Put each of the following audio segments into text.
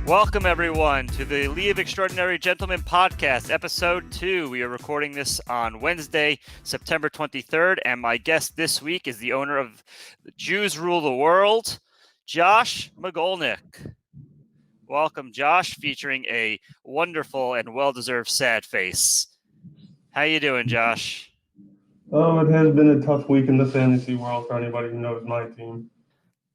Welcome, everyone, to the League of Extraordinary Gentlemen podcast, episode 2. We are recording this on Wednesday, September 23rd, and my guest this week is the owner of the Jews Rule the World, Josh Magolnik. Welcome, Josh, featuring a wonderful and well-deserved sad face. How you doing, Josh? Oh, it has been a tough week in the fantasy world for anybody who knows my team.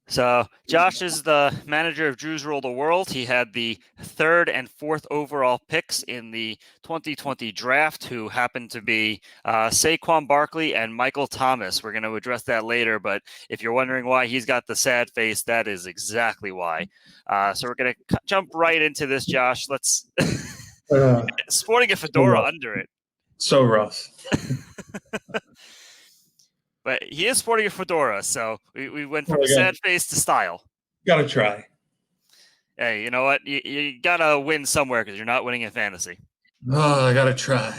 So Josh is the manager of Jews Rule the World. He had the 3rd and 4th overall picks in the 2020 draft, who happened to be Saquon Barkley and Michael Thomas. We're going to address that later, but if you're wondering why he's got the sad face, that is exactly why. So we're going to jump right into this, Josh. Let's sporting a fedora under it. So rough. But he is sporting a fedora, so we went from sad face to style. Gotta try. Hey, you know what? You gotta win somewhere because you're not winning in fantasy. Oh, I gotta try.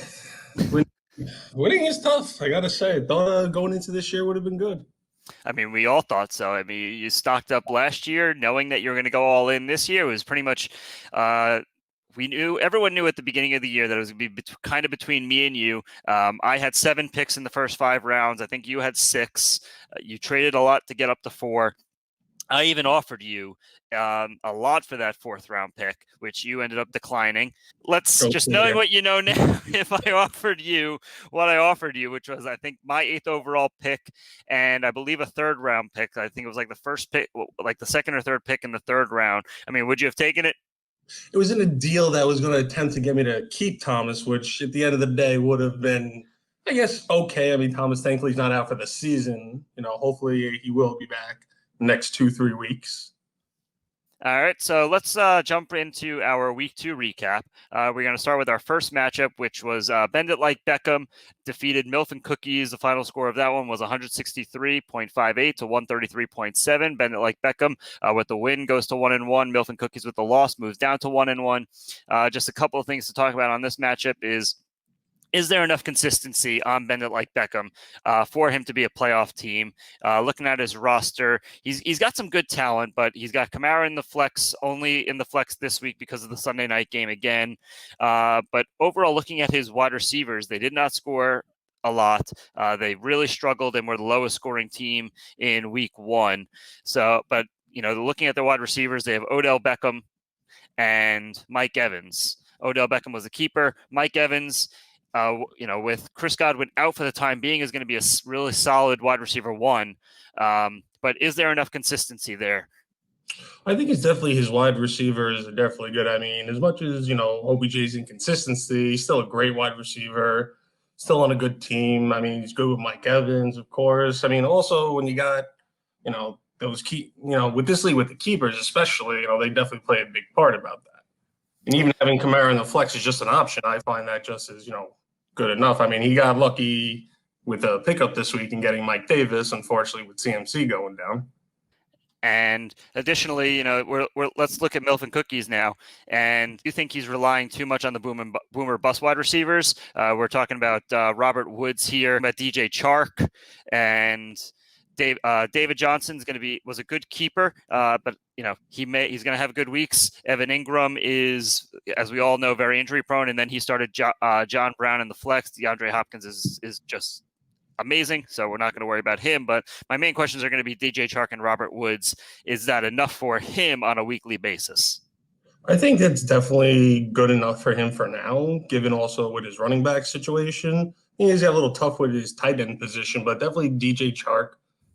Winning is tough, I gotta say. Thought going into this year would have been good. I mean, we all thought so. I mean, you stocked up last year knowing that you were going to go all in this year. It was pretty much everyone knew at the beginning of the year that it was going to be kind of between me and you. I had 7 picks in the first 5 rounds. I think you had 6. You traded a lot to get up to 4. I even offered you a lot for that 4th round pick, which you ended up declining. Knowing what you know now, if I offered you what I offered you, which was, I think, my 8th overall pick and I believe a 3rd round pick. I think it was like the first pick, like the 2nd or 3rd pick in the 3rd round. I mean, would you have taken it? It was in a deal that was going to attempt to get me to keep Thomas, which at the end of the day would have been, I guess, okay. I mean, Thomas, thankfully, he's not out for the season. You know, hopefully he will be back next 2-3 weeks. All right, so let's jump into our Week 2 recap. We're going to start with our first matchup, which was Bend It Like Beckham defeated Milk and Cookies. The final score of that one was 163.58 to 133.7. Bend It Like Beckham with the win goes to 1-1. Milk and Cookies with the loss moves down to 1-1. Just a couple of things to talk about on this matchup is there enough consistency on Bend It Like Beckham for him to be a playoff team? Looking at his roster, he's got some good talent, but he's got Kamara in the flex, only in the flex this week because of the Sunday night game again. But overall, looking at his wide receivers, they did not score a lot. They really struggled and were the lowest scoring team in week 1. So, but looking at their wide receivers, they have Odell Beckham and Mike Evans. Odell Beckham was the keeper. Mike Evans, with Chris Godwin out for the time being, is going to be a really solid wide receiver 1. But is there enough consistency there? I think it's definitely his wide receivers are definitely good. I mean, as much as, OBJ's inconsistency, he's still a great wide receiver, still on a good team. I mean, he's good with Mike Evans, of course. I mean, also when you got, those with this league, with the keepers especially, they definitely play a big part about that. And even having Kamara in the flex is just an option. I find that just as, good enough. I mean, he got lucky with a pickup this week and getting Mike Davis, unfortunately, with CMC going down. And additionally, let's look at Milk and Cookies now. And you think he's relying too much on the boomer bust wide receivers? We're talking about Robert Woods here, about DJ Chark, and David Johnson was a good keeper, but he's going to have good weeks. Evan Ingram is, as we all know, very injury prone, and then he started John Brown in the flex. DeAndre Hopkins is just amazing, so we're not going to worry about him. But my main questions are going to be DJ Chark and Robert Woods. Is that enough for him on a weekly basis? I think that's definitely good enough for him for now, given also with his running back situation. He's got a little tough with his tight end position, but definitely DJ Chark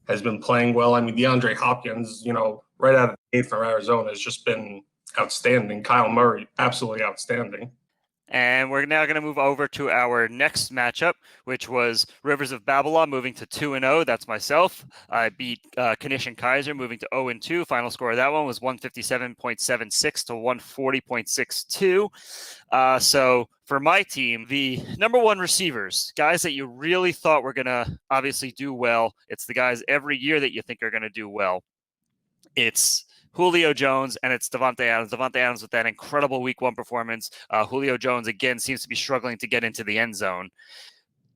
has been playing well. I mean, DeAndre Hopkins, right out of the gate from Arizona has just been outstanding. Kyle Murray, absolutely outstanding. And we're now going to move over to our next matchup, which was Rivers of Babylon moving to 2-0. That's myself. I beat Kanish and Kaiser moving to 0-2. Final score of that one was 157.76 to 140.62. So for my team, the number 1 receivers, guys that you really thought were going to obviously do well. It's the guys every year that you think are going to do well. It's Julio Jones, and it's Davante Adams. Davante Adams with that incredible Week 1 performance. Julio Jones, again, seems to be struggling to get into the end zone.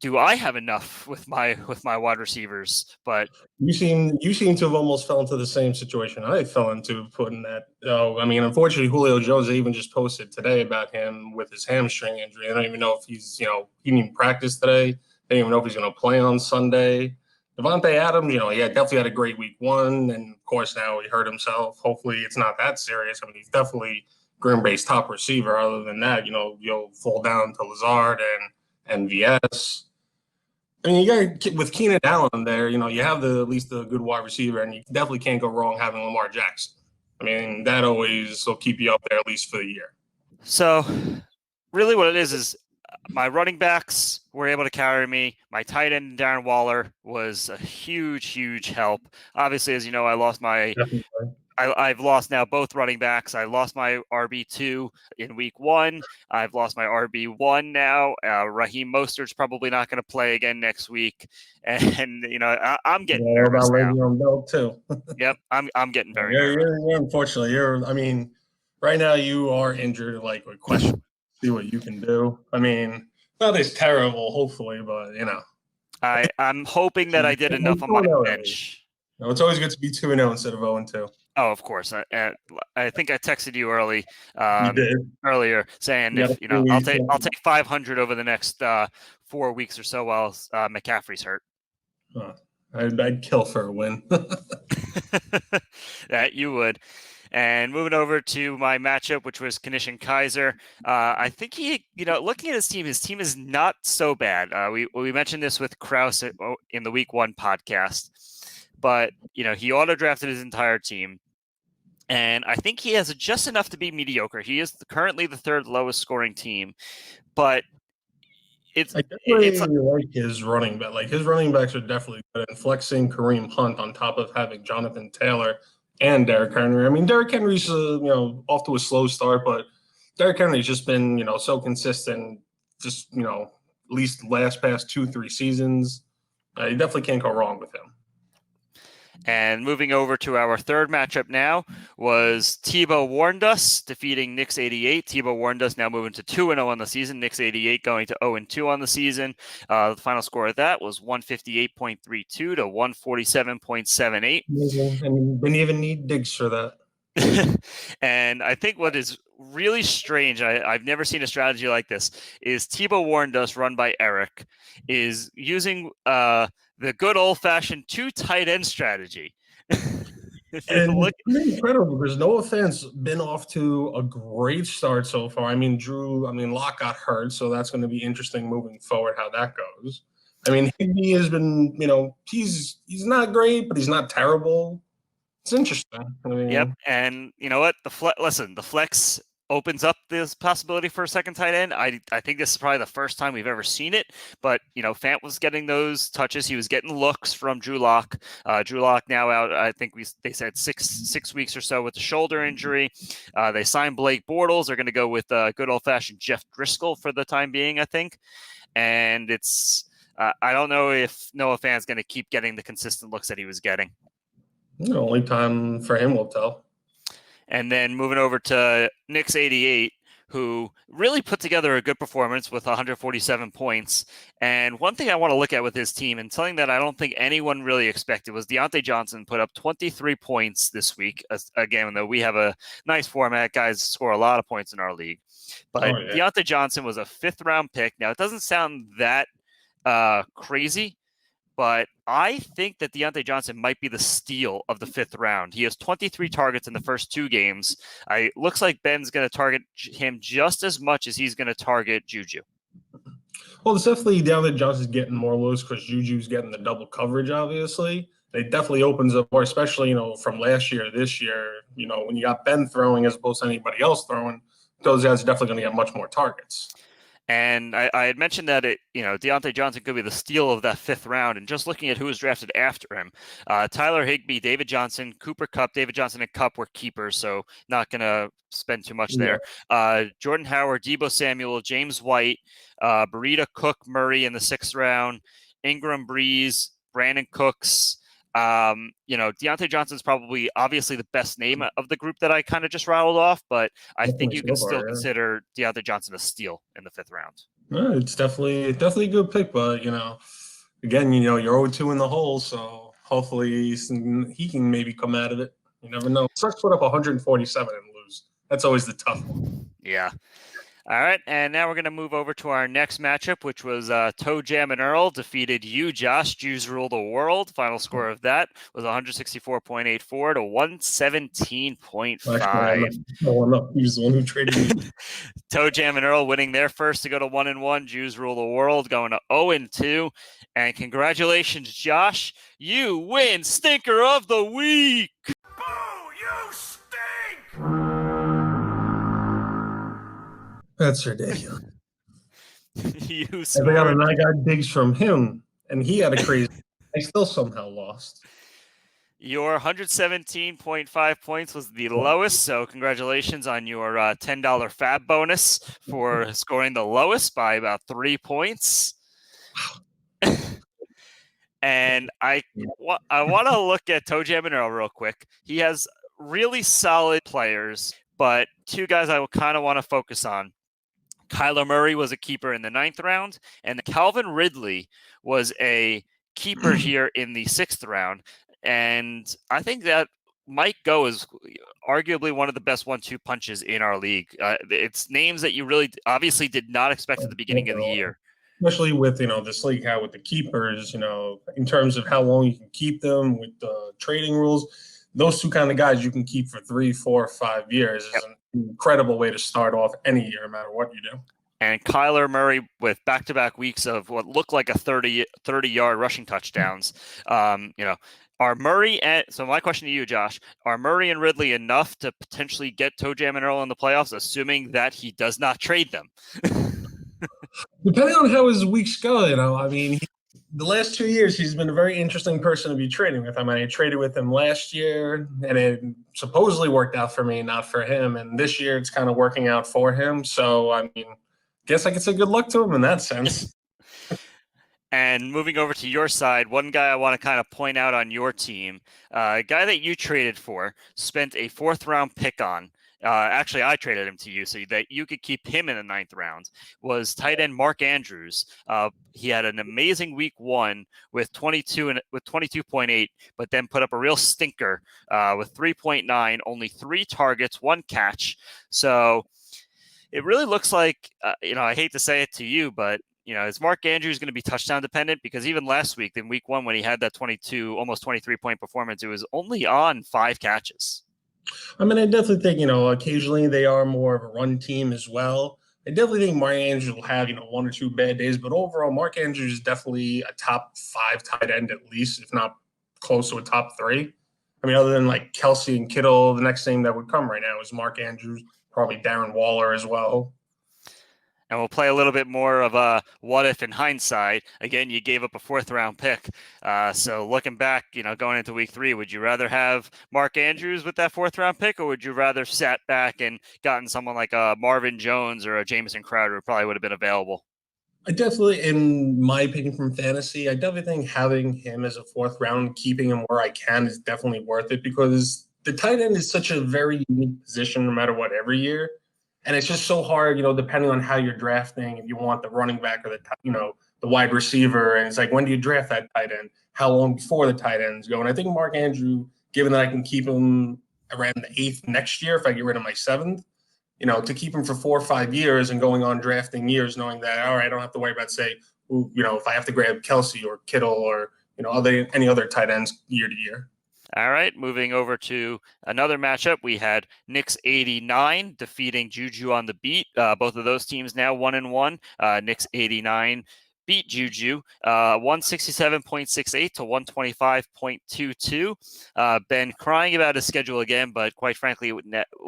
do I have enough with my wide receivers? But You seem to have almost fell into the same situation I fell into, putting that. I mean, unfortunately, Julio Jones even just posted today about him with his hamstring injury. I don't even know if he's, he didn't even practice today. They don't even know if he's going to play on Sunday. Devontae Adams, he definitely had a great week one, and of course now he hurt himself. Hopefully, it's not that serious. I mean, he's definitely Green Bay's top receiver. Other than that, you'll fall down to Lazard and VS. I mean, you got with Keenan Allen there, you have at least a good wide receiver, and you definitely can't go wrong having Lamar Jackson. I mean, that always will keep you up there at least for the year. So, really, what it is my running backs were able to carry me. My tight end, Darren Waller, was a huge help. Obviously, as you know, I've lost now both running backs. I lost my RB2 in week one. I've lost my RB1 now. Raheem Mostert's probably not going to play again next week. And, I'm getting nervous now. Le'Veon Bell too. Yep, I'm getting very nervous. Unfortunately, right now you are injured, like a question. See what you can do. I mean, not as terrible, hopefully, but, I'm hoping that I did enough on my bench. No, it's always good to be 2-0 instead of 0-2. Oh, of course. I think I texted you earlier saying I'll take 500 over the next 4 weeks or so while McCaffrey's hurt. I'd kill for a win. That you would. And moving over to my matchup, which was Knishan Kaiser, I think looking at his team is not so bad. We mentioned this with Kraus in the week one podcast, but he auto drafted his entire team. And I think he has just enough to be mediocre. He is currently the third lowest scoring team, but I definitely like his running back. Like his running backs are definitely good. And flexing Kareem Hunt on top of having Jonathan Taylor and Derrick Henry. I mean, Derrick Henry's off to a slow start, but Derrick Henry's just been so consistent. Just at least past 2-3 seasons. You definitely can't go wrong with him. And moving over to our third matchup now was Tebow warned us, defeating Knicks 88. Tebow warned us now moving to 2-0 on the season. Knicks 88 going to 0-2 on the season. The final score of that was 158.32 to 147.78. And didn't even need Diggs for that. And I think what is really strange, I've never seen a strategy like this, is Tebow warned us, run by Eric, is using the good old-fashioned 2 tight end strategy. And incredible because Noah Fant's been off to a great start so far. I mean, Locke got hurt, so that's going to be interesting moving forward how that goes. I mean, Higbee has been, he's not great, but he's not terrible. It's interesting. Yep, and you know what? The flex opens up this possibility for a second tight end. I think this is probably the first time we've ever seen it, but Fant was getting those touches. He was getting looks from Drew Lock. Drew Lock now out. I think they said six weeks or so with the shoulder injury. They signed Blake Bortles. They're going to go with good old fashioned Jeff Driscoll for the time being, I think. And it's I don't know if Noah Fant's going to keep getting the consistent looks that he was getting. The only time for him will tell. And then moving over to Knicks 88, who really put together a good performance with 147 points. And one thing I want to look at with his team, and something that I don't think anyone really expected, was Deontay Johnson put up 23 points this week. Again, though we have a nice format, guys score a lot of points in our league. But Deontay Johnson was a 5th-round pick. Now, it doesn't sound that crazy, but I think that Deontay Johnson might be the steal of the 5th round. He has 23 targets in the first 2 games. It looks like Ben's going to target him just as much as he's going to target Juju. Well, it's definitely Deontay Johnson's getting more looks because Juju's getting the double coverage, obviously. It definitely opens up more, especially, from last year to this year. When you got Ben throwing as opposed to anybody else throwing, those guys are definitely going to get much more targets. And I had mentioned that Deontay Johnson could be the steal of that 5th round. And just looking at who was drafted after him, Tyler Higbee, David Johnson, Cooper Kupp, David Johnson and Kupp were keepers, so not going to spend too much there. Jordan Howard, Deebo Samuel, James White, Burita Cook, Murray in the 6th round, Ingram Breeze, Brandon Cooks. Deontay Johnson's probably obviously the best name of the group that I kind of just rattled off, but I think you can still consider Deontay Johnson a steal in the 5th round. It's definitely a good pick, but again, you're 0-2 in the hole, so hopefully he can maybe come out of it. You never know. Sucks put up 147 and lose. That's always the tough one. Yeah. All right, and now we're going to move over to our next matchup, which was Toe Jam and Earl defeated you, Josh. Jews rule the world. Final score of that was 164.84 to 117.5. No, he was the one who traded me. Toe Jam and Earl winning their first to go to 1-1. Jews rule the world, going to 0-2. And congratulations, Josh. You win Stinker of the Week. Boo! You stink! That's ridiculous. You I scored. got digs from him, and he had a crazy. I still somehow lost. Your 117.5 points was the lowest, so congratulations on your $10 fab bonus for scoring the lowest by about 3 points. And I want to look at Toe Jam and Earl real quick. He has really solid players, but two guys I kind of want to focus on. Kyler Murray was a keeper in the 9th round, and Calvin Ridley was a keeper here in the 6th round. And I think that might go as arguably one of the best 1-2 punches in our league. It's names that you really obviously did not expect at the beginning of the year. Especially with this league, how with the keepers, in terms of how long you can keep them with the trading rules, those two kind of guys you can keep for 3, 4, 5 years is an incredible way to start off any year, no matter what you do. And Kyler Murray with back-to-back weeks of what looked like a 30-yard rushing touchdowns. Are Murray and so my question to you, Josh, are Murray and Ridley enough to potentially get Toe Jam and Earl in the playoffs, assuming that he does not trade them? Depending on how his weeks go, the last 2 years he's been a very interesting person to be trading with. I traded with him last year, and it supposedly worked out for me, not for him. And this year it's kind of working out for him. So guess I could say good luck to him in that sense. And moving over to your side, one guy I want to kind of point out on your team, a guy that you traded for, spent a 4th-round pick on. Actually, I traded him to you so that you could keep him in the 9th round, was tight end Mark Andrews. He had an amazing week 1 with 22.8, but then put up a real stinker with 3.9, only 3 targets, 1 catch. So it really looks like, I hate to say it to you, but is Mark Andrews going to be touchdown dependent? Because even last week, in week 1, when he had that 22, almost 23-point performance, it was only on 5 catches. I definitely think, occasionally they are more of a run team as well. I definitely think Mark Andrews will have, 1 or 2 bad days, but overall, Mark Andrews is definitely a top 5 tight end at least, if not close to a top 3. Other than like Kelsey and Kittle, the next name that would come right now is Mark Andrews, probably Darren Waller as well. And we'll play a little bit more of a what if in hindsight. Again, you gave up a 4th-round pick. So looking back, going into week 3, would you rather have Mark Andrews with that 4th-round pick, or would you rather sat back and gotten someone like a Marvin Jones or a Jamison Crowder who probably would have been available? I definitely, in my opinion from fantasy, I definitely think having him as a 4th round, keeping him where I can is definitely worth it because the tight end is such a very unique position no matter what every year. And it's just so hard, depending on how you're drafting, if you want the running back or the wide receiver. And it's like, when do you draft that tight end? How long before the tight ends go? And I think Mark Andrews, given that I can keep him around the 8th next year, if I get rid of my 7th, to keep him for 4 or 5 years and going on drafting years, knowing that, all right, I don't have to worry about, say, if I have to grab Kelsey or Kittle or, any other tight ends year to year. All right, moving over to another matchup, we had Knicks 89 defeating Juju on the beat. Both of those teams now 1-1. Knicks 89 beat Juju 167.68 to 125.22. Ben crying about his schedule again, but quite frankly,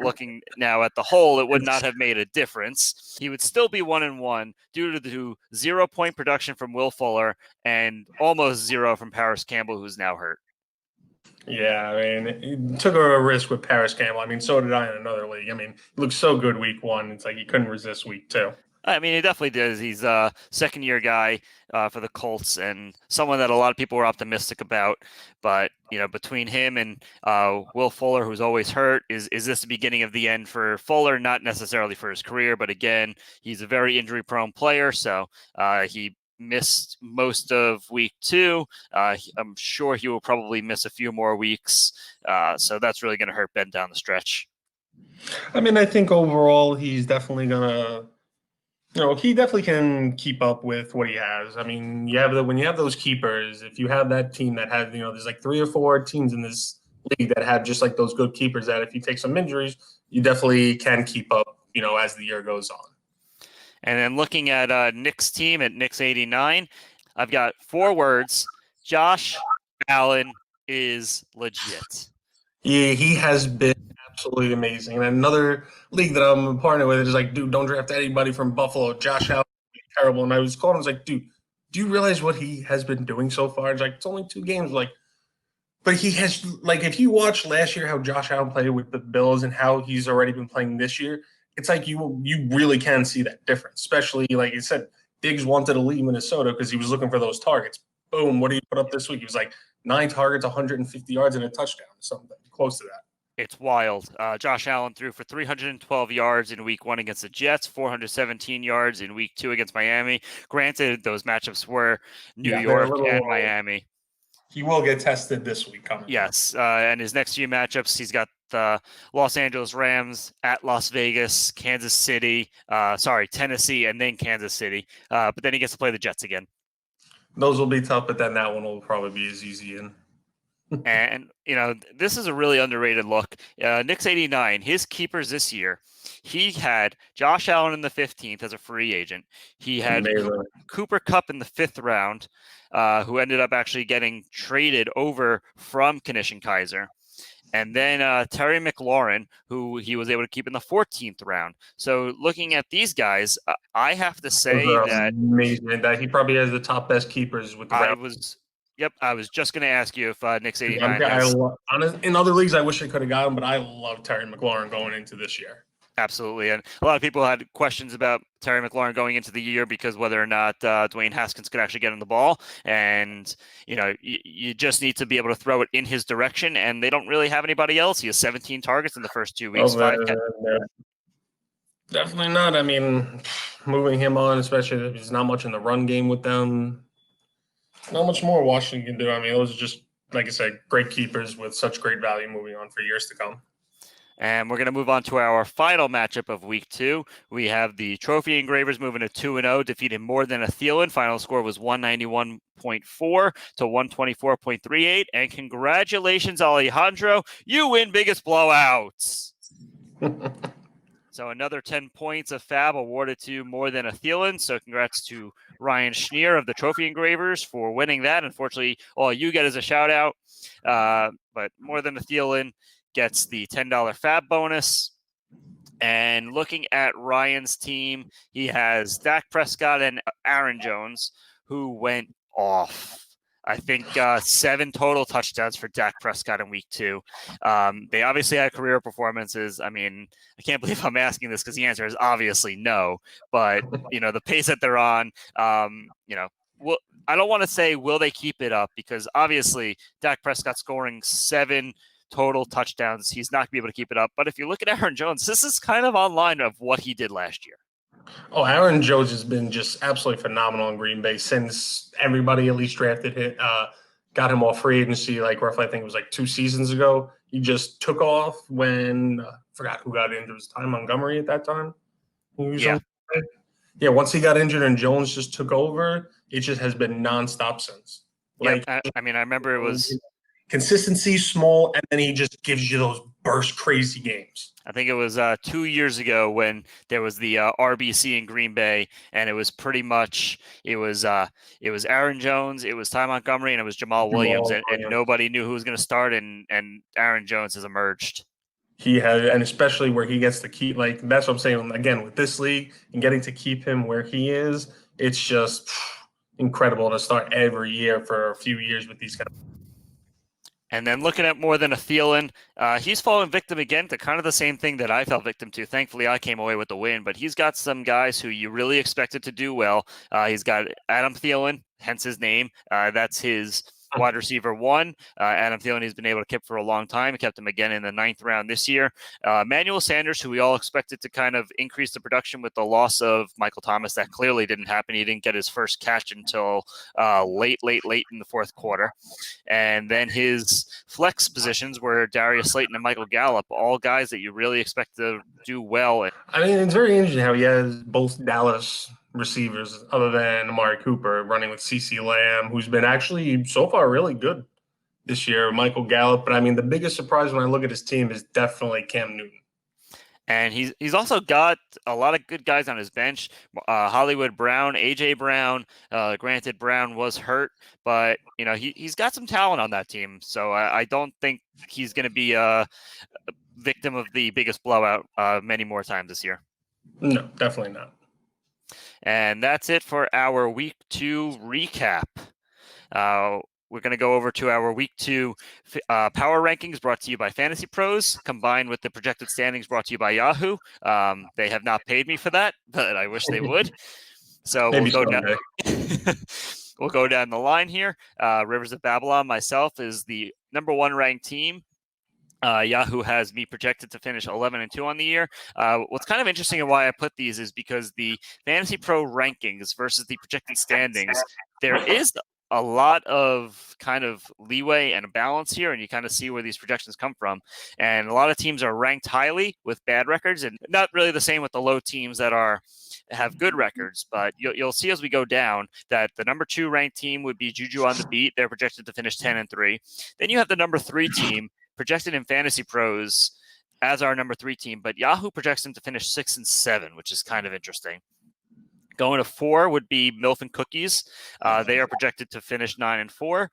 looking now at the whole, it would not have made a difference. He would still be 1-1 due to the 0-point production from Will Fuller and almost 0 from Paris Campbell, who's now hurt. Yeah, he took a risk with Paris Campbell. So did I in another league. He looked so good week 1. It's like he couldn't resist week 2. I mean, he definitely does. He's a second-year guy for the Colts, and someone that a lot of people were optimistic about. But between him and Will Fuller, who's always hurt, is this the beginning of the end for Fuller? Not necessarily for his career, but again, he's a very injury-prone player, so he missed most of week 2. I'm sure he will probably miss a few more weeks, so that's really going to hurt Ben down the stretch. I mean, I think overall he's definitely gonna. He definitely can keep up with what he has. I mean, when you have those keepers, if you have that team that has, there's like 3 or 4 teams in this league that have just like those good keepers that if you take some injuries, you definitely can keep up, as the year goes on. And then looking at Nick's team at Nick's 89, I've got 4 words. Josh Allen is legit. Yeah, he has been absolutely amazing. And another league that I'm a partner with is like, dude, don't draft anybody from Buffalo. Josh Allen is terrible. And I was calling, I was like, dude, do you realize what he has been doing so far? It's like, it's only 2 games. But he has, if you watch last year how Josh Allen played with the Bills and how he's already been playing this year, it's like you really can see that difference. Especially, like you said, Diggs wanted to leave Minnesota because he was looking for those targets. Boom, what did he put up this week? He was like 9 targets, 150 yards, and a touchdown, something close to that. It's wild. Josh Allen threw for 312 yards in week 1 against the Jets, 417 yards in week 2 against Miami. Granted, those matchups were New York and Miami. He will get tested this week coming. Yes, and his next few matchups, he's got the Los Angeles Rams at Las Vegas, Tennessee, and then Kansas City. But then he gets to play the Jets again. Those will be tough, but then that one will probably be as easy. And, this is a really underrated look. Nick's 89, his keepers this year, he had Josh Allen in the 15th as a free agent. He had Cooper Kupp in the 5th round, who ended up actually getting traded over from Kanish Kaiser. And then Terry McLaurin, who he was able to keep in the 14th round. So looking at these guys, I have to say that amazing. That he probably has the top best keepers with the round. I was just going to ask you if Nick's 89 in other leagues, I wish I could have got him, but I love Terry McLaurin going into this year. Absolutely. And a lot of people had questions about Terry McLaurin going into the year because whether or not Dwayne Haskins could actually get him the ball. And, you just need to be able to throw it in his direction. And they don't really have anybody else. He has 17 targets in the first 2 weeks. Definitely not. I mean, moving him on, especially if there's not much in the run game with them. Not much more Washington can do. I mean, those are just, like I said, great keepers with such great value moving on for years to come. And we're going to move on to our final matchup of week 2. We have the Trophy Engravers moving to 2-0, defeated more than a Thielen. Final score was 191.4 to 124.38. And congratulations, Alejandro. You win biggest blowouts. So another 10 points of fab awarded to more than a Thielen. So congrats to Ryan Schneer of the Trophy Engravers for winning that. Unfortunately, all you get is a shout out. But more than a Thielen gets the $10 fab bonus. And looking at Ryan's team, he has Dak Prescott and Aaron Jones, who went off. I think 7 total touchdowns for Dak Prescott in week 2. They obviously had career performances. I mean, I can't believe I'm asking this because the answer is obviously no. But, the pace that they're on, I don't want to say will they keep it up because obviously Dak Prescott scoring 7 total touchdowns. He's not going to be able to keep it up. But if you look at Aaron Jones, this is kind of on line of what he did last year. Oh, Aaron Jones has been just absolutely phenomenal in Green Bay since everybody at least drafted him, got him off free agency, roughly, I think it was 2 seasons ago. He just took off when, forgot who got injured. It was Ty Montgomery at that time. Yeah, once he got injured and Jones just took over, it just has been nonstop since. I remember it was consistency, small, and then he just gives you those burst crazy games. I think it was 2 years ago when there was the RBC in Green Bay, and it was pretty much it was Aaron Jones, it was Ty Montgomery, and it was Jamal Williams, and nobody knew who was going to start, and Aaron Jones has emerged. He has, and especially where he gets to keep, that's what I'm saying. Again, with this league and getting to keep him where he is, it's just incredible to start every year for a few years with these guys. And then looking at more than a Thielen, he's fallen victim again to kind of the same thing that I fell victim to. Thankfully, I came away with the win, but he's got some guys who you really expected to do well. He's got Adam Thielen, hence his name. That's his wide receiver 1. Adam Thielen, he's been able to keep for a long time. He kept him again in the 9th round this year. Emmanuel Sanders, who we all expected to kind of increase the production with the loss of Michael Thomas. That clearly didn't happen. He didn't get his first catch until late in the 4th quarter. And then his flex positions were Darius Slayton and Michael Gallup, all guys that you really expect to do well. I mean, it's very interesting how he has both Dallas receivers other than Amari Cooper running with CeCe Lamb, who's been actually so far really good this year, Michael Gallup. But I mean, the biggest surprise when I look at his team is definitely Cam Newton. And he's also got a lot of good guys on his bench. Hollywood Brown, A.J. Brown. Granted, Brown was hurt, but he's got some talent on that team. So I don't think he's going to be a victim of the biggest blowout many more times this year. No, definitely not. And that's it for our Week 2 recap. We're going to go over to our Week 2 power rankings brought to you by Fantasy Pros, combined with the projected standings brought to you by Yahoo. They have not paid me for that, but I wish they would. So we'll go down. We'll go down the line here. Rivers of Babylon, myself, is the number 1 ranked team. Yahoo has me projected to finish 11-2 on the year. What's kind of interesting and why I put these is because the Fantasy Pro rankings versus the projected standings, there is a lot of kind of leeway and balance here, and you kind of see where these projections come from. And a lot of teams are ranked highly with bad records, and not really the same with the low teams that have good records. But you'll see as we go down that the number 2 ranked team would be Juju on the Beat. They're projected to finish 10-3. Then you have the number 3 team projected in Fantasy Pros as our number 3 team, but Yahoo projects them to finish 6-7, which is kind of interesting. Going to 4 would be Milf and Cookies. They are projected to finish 9-4.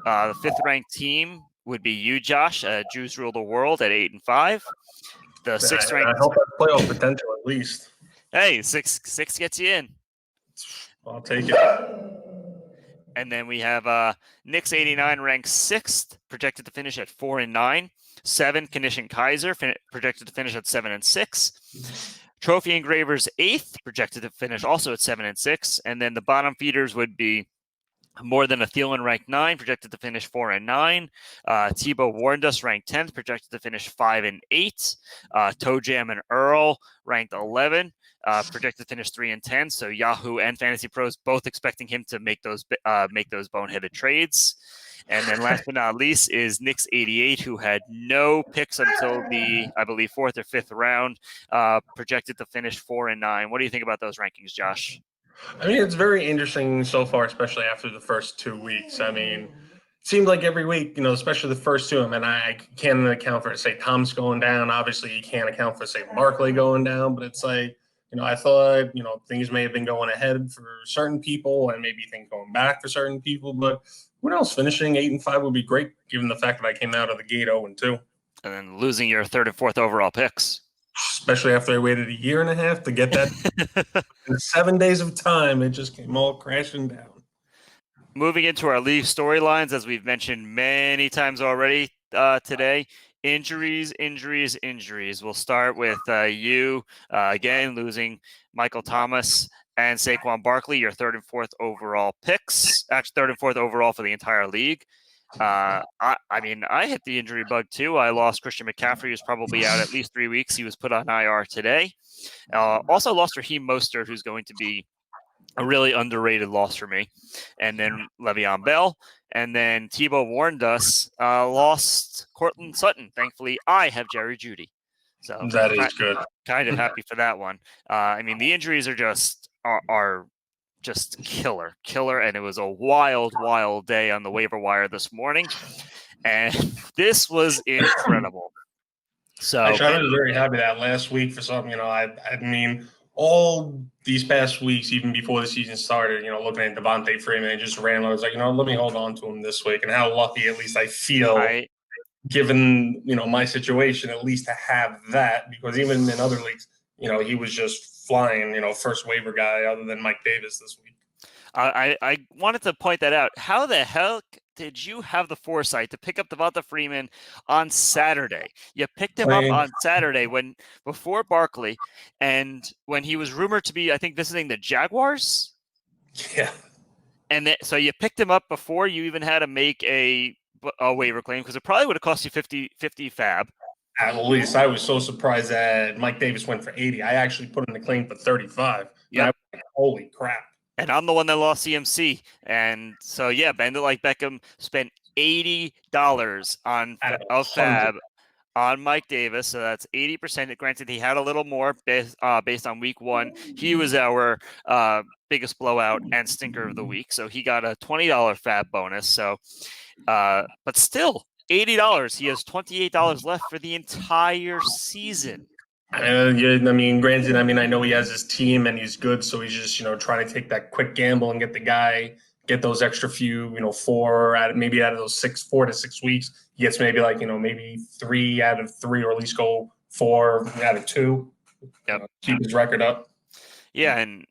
The 5th ranked team would be you, Josh. Jews Rule the World at 8-5. The 6th ranked. I hope I have playoff potential at least. Hey, six gets you in. I'll take it. And then we have Knicks 89 ranked 6th, projected to finish at 4-9. 7, Kanish Kaiser projected to finish at 7-6. Trophy Engravers 8th, projected to finish also at 7-6. And then the bottom feeders would be More Than a Thielen ranked 9, projected to finish 4-9. Tebow Warned Us ranked 10th, projected to finish 5-8. Toe Jam and Earl ranked 11. Projected to finish 3-10. So Yahoo and Fantasy Pros both expecting him to make those boneheaded trades. And then last but not least is Knicks 88, who had no picks until the, I believe, 4th or 5th round, projected to finish 4-9. What do you think about those rankings, Josh? I mean, it's very interesting so far, especially after the first 2 weeks. I mean, it seemed like every week, especially the first 2. I mean, I can't account for, say, Thomas going down. Obviously, you can't account for, say, Barkley going down. But it's like, I thought, things may have been going ahead for certain people and maybe things going back for certain people. But who knows? Finishing 8-5 would be great, given the fact that I came out of the gate 0-2. And then losing your 3rd and 4th overall picks. Especially after I waited a year and a half to get that. In 7 days of time, it just came all crashing down. Moving into our league storylines, as we've mentioned many times already today, injuries. We'll start with you, again, losing Michael Thomas and Saquon Barkley, your 3rd and 4th overall picks. Actually, 3rd and 4th overall for the entire league. I hit the injury bug too. I lost Christian McCaffrey, who's probably out at least 3 weeks. He was put on IR today. Also lost Raheem Mostert, who's going to be a really underrated loss for me. And then Le'Veon Bell. And then Tebow Warned Us, lost Cortland Sutton. Thankfully, I have Jerry Jeudy. So that is good. Kind of happy for that one. The injuries are just killer. And it was a wild day on the waiver wire this morning. And this was incredible. So I was very happy that last week for something, all these past weeks, even before the season started, looking at Devontae Freeman and just ran, I was like, let me hold on to him this week. And how lucky at least I feel, given, my situation, at least to have that. Because even in other leagues, he was just flying, first waiver guy other than Mike Davis this week. I wanted to point that out. How the heck did you have the foresight to pick up Devonta Freeman on Saturday? You picked him up Playing- on Saturday before Barkley, and when he was rumored to be, I think, visiting the Jaguars. Yeah. And so you picked him up before you even had to make a waiver claim, because it probably would have cost you 50 fab. At least I was so surprised that Mike Davis went for 80. I actually put in a claim for 35. Yep. And I was like, holy crap. And I'm the one that lost CMC. And so, yeah, Bend It Like Beckham spent $80 Out of of 100. fab on Mike Davis. So that's 80%. Granted, he had a little more based on week 1. He was our biggest blowout and stinker of the week. So he got a $20 fab bonus. So, but still, $80. He has $28 left for the entire season. Yeah, I mean, granted, I know he has his team and he's good, so he's just, trying to take that quick gamble and get those extra few, 4 out of those 4 to 6 weeks. He gets maybe maybe 3 out of 3, or at least go 4 out of 2. Yep. Keep his record up. Yeah, and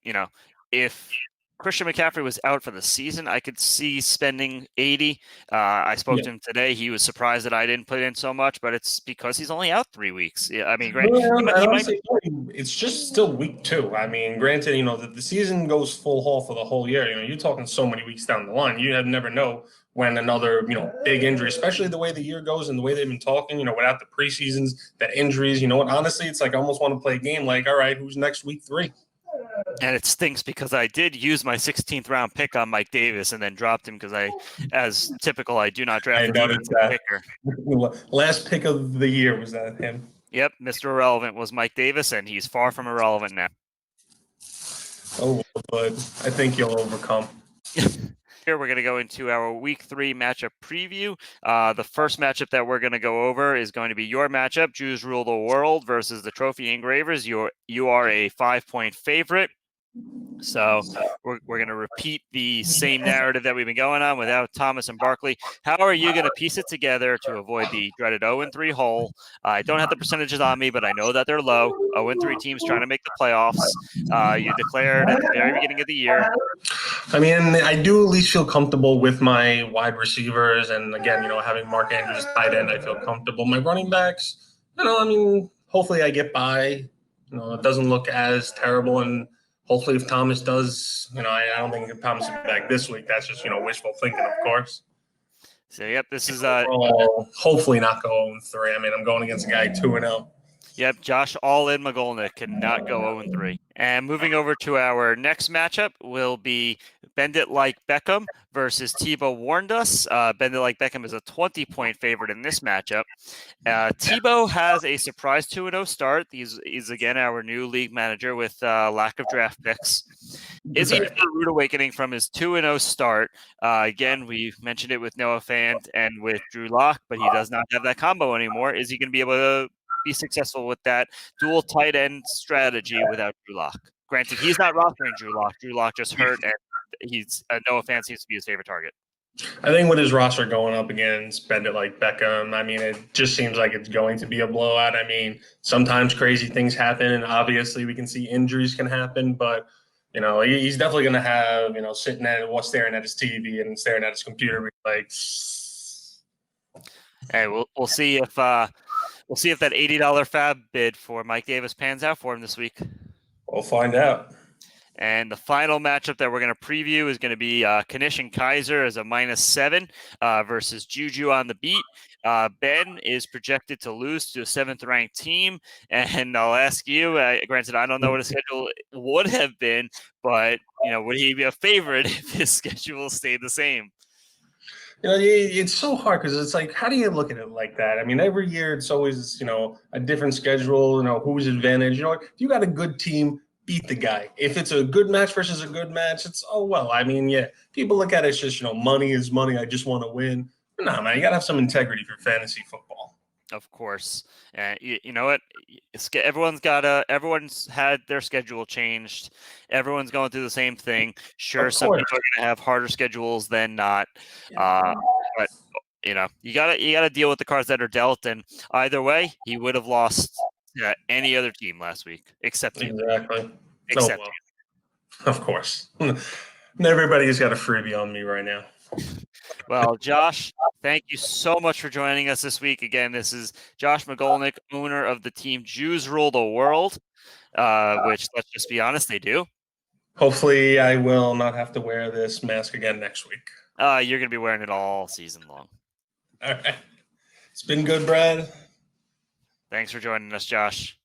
if Christian McCaffrey was out for the season, I could see spending 80. I spoke to him today. He was surprised that I didn't put in so much, but it's because he's only out 3 weeks. Yeah, I mean, it's just still week 2. I mean, granted, the season goes full haul for the whole year. You're talking so many weeks down the line. You never know when another, big injury, especially the way the year goes and the way they've been talking, without the preseasons, that injuries, honestly, it's like I almost want to play a game like, all right, who's next week 3? And it stinks because I did use my 16th round pick on Mike Davis and then dropped him because as typical, I do not draft a defensive picker. Last pick of the year, was that him? Yep, Mr. Irrelevant was Mike Davis, and he's far from irrelevant now. Oh, but I think you'll overcome. Here we're going to go into our week 3 matchup preview. The first matchup that we're going to go over is going to be your matchup, Jews Rule the World versus the Trophy Engravers. You are a 5-point favorite. So we're going to repeat the same narrative that we've been going on without Thomas and Barkley. How are you going to piece it together to avoid the dreaded 0-3 hole? I don't have the percentages on me, but I know that they're low. 0-3 teams trying to make the playoffs. You declared at the very beginning of the year. I mean, I do at least feel comfortable with my wide receivers. And again, having Mark Andrews tight end, I feel comfortable. My running backs, hopefully I get by. It doesn't look as terrible. And hopefully if Thomas does, I don't think Thomas will be back this week. That's just, wishful thinking, of course. So, yep, this is hopefully not go 0-3. I mean, I'm going against a guy 2-0. Yep, Josh All-In McGolnick cannot go 0-3. And moving over to our next matchup will be Bend It Like Beckham versus Tebow Warned Us. Bend It Like Beckham is a 20-point favorite in this matchup. Tebow has a surprise 2-0 start. He's again our new league manager with lack of draft picks. Is he a rude awakening from his 2-0 start? Again, we mentioned it with Noah Fant and with Drew Lock, but he does not have that combo anymore. Is he going to be able to be successful with that dual tight end strategy without Drew Lock? Granted, he's not rostering Drew Lock. Drew Lock just hurt, and he's Noah Fant seems to be his favorite target. I think with his roster going up against Bend It Like Beckham, I mean, it just seems like it's going to be a blowout. I mean, sometimes crazy things happen, and obviously we can see injuries can happen, but he's definitely going to have, sitting staring at his TV and staring at his computer, like. Hey, we'll see if that $80 fab bid for Mike Davis pans out for him this week. We'll find out. And the final matchup that we're going to preview is going to be Kanish and Kaiser as a -7 versus Juju on the beat. Ben is projected to lose to a 7th-ranked team, and I'll ask you, granted, I don't know what his schedule would have been, but, would he be a favorite if his schedule stayed the same? It's so hard because it's like, how do you look at it like that? I mean, every year it's always, a different schedule, whose advantage. If you got a good team, beat the guy. If it's a good match versus a good match, it's, oh, well, I mean, yeah, people look at it as just, money is money. I just want to win. But no, man, you got to have some integrity for fantasy football. Of course. You know what? Everyone's had their schedule changed. Everyone's going through the same thing. Sure, some people are going to have harder schedules than not. But you gotta deal with the cards that are dealt. And either way, he would have lost any other team last week, except you. Exactly. Except Of course. Everybody's got a freebie on me right now. Well, Josh, thank you so much for joining us this week. Again, this is Josh McGolnick, owner of the team Jews Rule the World, which, let's just be honest, they do. Hopefully, I will not have to wear this mask again next week. You're going to be wearing it all season long. All right. It's been good, Brad. Thanks for joining us, Josh.